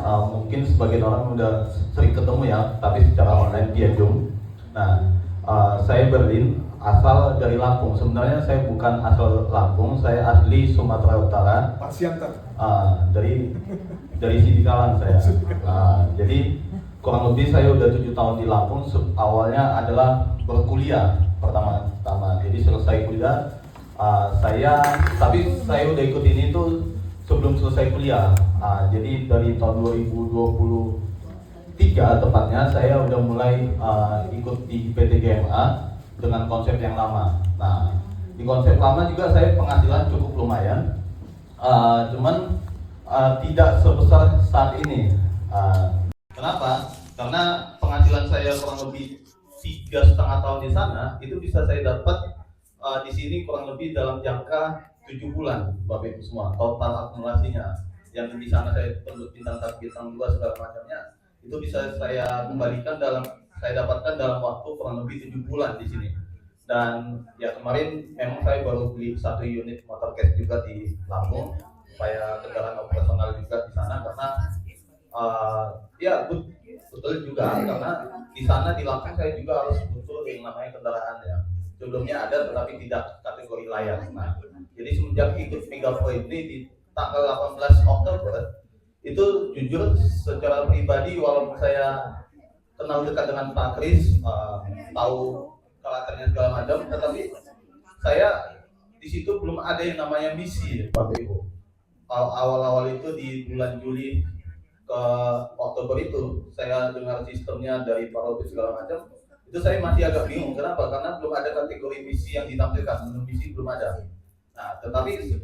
mungkin sebagian orang udah sering ketemu ya, tapi secara online via Zoom. Nah, saya Berlin, asal dari Lampung. Sebenarnya saya bukan asal Lampung, saya asli Sumatera Utara. Dari Sidikalang saya. Jadi kurang lebih saya udah 7 tahun di Lampung. Awalnya adalah berkuliah pertama-tama. Jadi selesai kuliah, tapi saya udah ikut ini tuh sebelum selesai kuliah. Jadi dari tahun 2023 tepatnya saya udah mulai ikut di PT GMA dengan konsep yang lama. Nah, di konsep lama juga saya penghasilan cukup lumayan, cuman tidak sebesar saat ini. Kenapa? Karena penghasilan saya kurang lebih 3,5 tahun di sana itu bisa saya dapat di sini kurang lebih dalam jangka 7 bulan, Bapak Ibu semua, total akumulasinya. Yang di sana saya tembus bintang 1, bintang 2 segala macamnya, itu bisa saya kembalikan saya dapatkan dalam waktu kurang lebih 7 bulan di sini. Dan ya kemarin memang saya baru beli 1 unit motor cash juga di Lampung, supaya kendaraan operasional juga di sana, karena ya betul juga, karena di sana di Lampung saya juga harus butuh yang namanya kendaraan ya. Sebelumnya ada tetapi tidak kategori layak. Nah, jadi semenjak ikut Megapro ini di tanggal 18 Oktober itu jujur secara pribadi, walaupun saya kenal dekat dengan Pak Kris, tahu karakternya segala macam, tetapi saya di situ belum ada yang namanya misi, Bapak Ibu. Awal-awal itu di bulan Juli ke Oktober itu saya dengar sistemnya dari Pak Robert segala macam, itu saya masih agak bingung. Kenapa? Karena belum ada kategori misi yang ditampilkan, misi belum ada. Nah, tetapi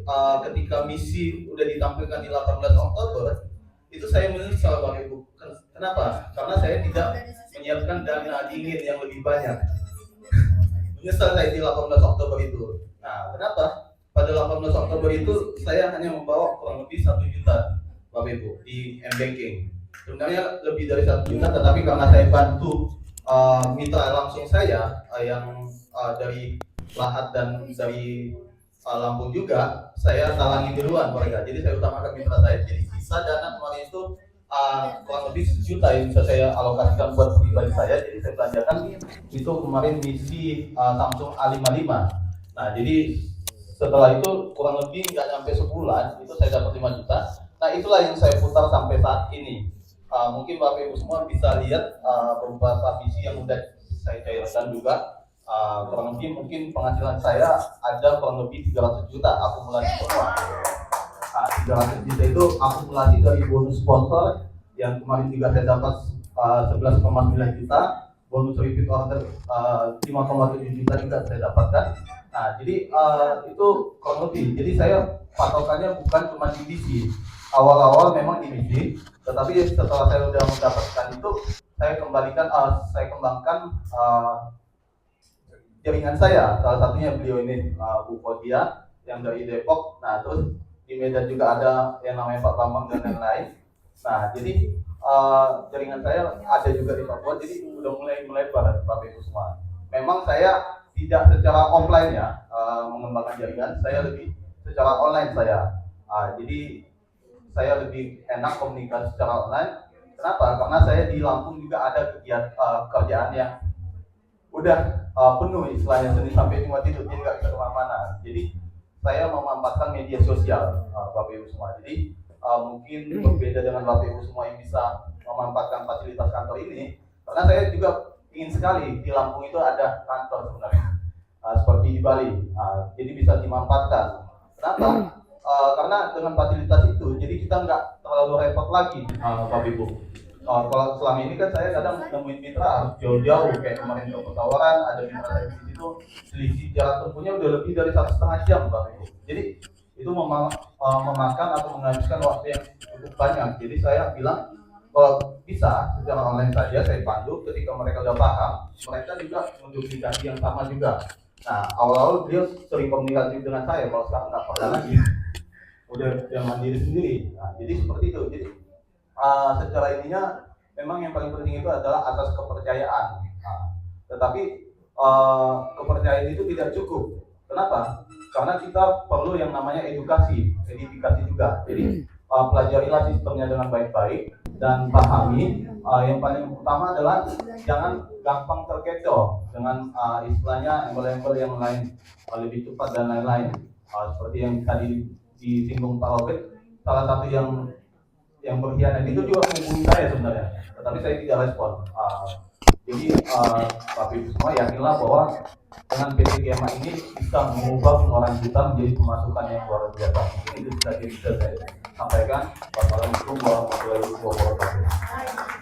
ketika misi udah ditampilkan di 18 Oktober, itu saya menyesal, Bapak Ibu. Kenapa? Karena saya tidak menyiapkan dana dingin yang lebih banyak. Menyesal saya di 18 Oktober itu. Nah, kenapa? Pada 18 Oktober itu saya hanya membawa kurang lebih 1 juta, Bapak Ibu, di M-Banking. Sebenarnya lebih dari 1 juta, tetapi karena saya bantu mitra langsung saya yang dari Lahat dan dari Lampung juga, saya talangi duluan mereka. Jadi saya utamakan mitra saya. Jadi sisa dana kemarin itu kurang lebih 1 juta yang bisa saya alokasikan buat pribadi saya. Jadi saya belanjakan itu kemarin misi Samsung A55. Nah, jadi setelah itu kurang lebih nggak sampai sebulan itu saya dapat 5 juta. Nah, itulah yang saya putar sampai saat ini. Mungkin Bapak Ibu semua bisa lihat beberapa misi yang udah saya cairkan juga. Kurang lebih mungkin penghasilan saya ada kurang lebih 300 juta akumulasi semua. 300 juta itu akumulasi dari bonus sponsor yang kemarin juga saya dapat 11,9 juta, bonus repeat order 5,7 juta juga saya dapatkan. Nah, jadi itu kurang lebih. Jadi saya patokannya bukan cuma di misi. Awal-awal memang di misi, tetapi setelah saya sudah mendapatkan itu, saya kembangkan jaringan saya. Salah satunya beliau ini Bu Kodia yang dari Depok. Nah, terus di Medan juga ada yang namanya Pak Bambang dan lain-lain. Nah, jadi jaringan saya ada juga di Papua. Jadi udah mulai melebar, Bapak Ibu semua. Memang saya tidak secara offline ya mengembangkan jaringan, saya lebih secara online saya. Jadi saya lebih enak komunikasi secara online. Kenapa? Karena saya di Lampung juga ada kegiatan kerjaan yang udah penuh istilahnya, Senin sampai Jumat itu, jadi nggak bisa kemana-mana. Jadi saya memanfaatkan media sosial, Bapak Ibu semua. Jadi mungkin berbeda dengan Bapak Ibu semua yang bisa memanfaatkan fasilitas kantor ini, karena saya juga ingin sekali di Lampung itu ada kantor sebenarnya, seperti di Bali. Jadi bisa dimanfaatkan. Kenapa? Karena dengan fasilitas itu, jadi kita nggak terlalu repot lagi, Bapak Ibu. Kalau selama ini kan saya kadang nemuin mitra harus jauh-jauh, kayak kemarin ke Pesawaran, ada mitra saya di situ, selisih jarak tempuhnya udah lebih dari 1,5 jam, Bapak Ibu. Jadi itu memakan atau menghabiskan waktu yang cukup banyak. Jadi saya bilang kalau bisa secara online saja saya pandu, ketika mereka udah paham, mereka juga menduplikasi yang sama juga. Nah, awal-awal dia sering komunikasi dengan saya, kalau sekarang nggak pernah lagi, udah mandiri sendiri. Nah, jadi seperti itu. Jadi secara ininya memang yang paling penting itu adalah atas kepercayaan. Tetapi kepercayaan itu tidak cukup. Kenapa? Karena kita perlu yang namanya edukasi, edifikasi juga. Jadi pelajarilah sistemnya dengan baik-baik. dan pahami. Yang paling utama adalah jangan gampang terkecoh dengan istilahnya embel-embel yang lain, lebih cepat dan lain-lain. Seperti yang tadi disinggung Pak Robert, salah satu yang berkhianat itu juga menghubungi saya sebenarnya, tetapi saya tidak respon. Jadi Bapak Ibu semua yakinlah bahwa dengan PT GMA ini bisa mengubah pengeluaran kita menjadi pemasukan yang luar biasa. Itu sudah bisa saya sampaikan. Wassalamualaikum warahmatullahi wabarakatuh.